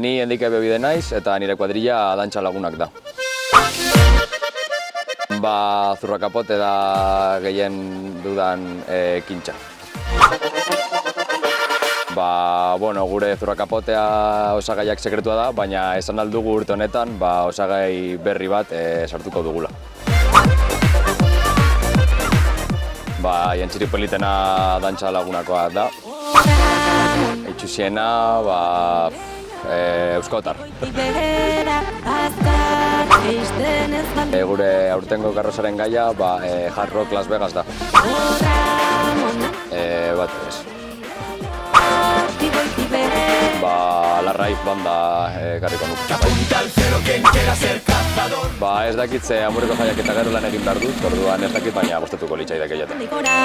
Ni Endike Bebide naiz eta nire kuadrilla dantza lagunak da. Zurrakapote da gehien dudan ekintza. Gure zurrakapotea osagaiak sekretua da, baina esan aldugu urte honetan osagai berri bat sartuko dugula. Jantziri politena dantza lagunakoa da. Itxusiena, euskotar. Gure aurtengo karrozaren gaia, Hard Rock Las Vegas da. La Raif banda garriko nuke. Ez dakit ze amurreko jaiak eta gero lan egin behar dut, orduan ez dakit, baina gustatuko litzaidak jaten. Gora,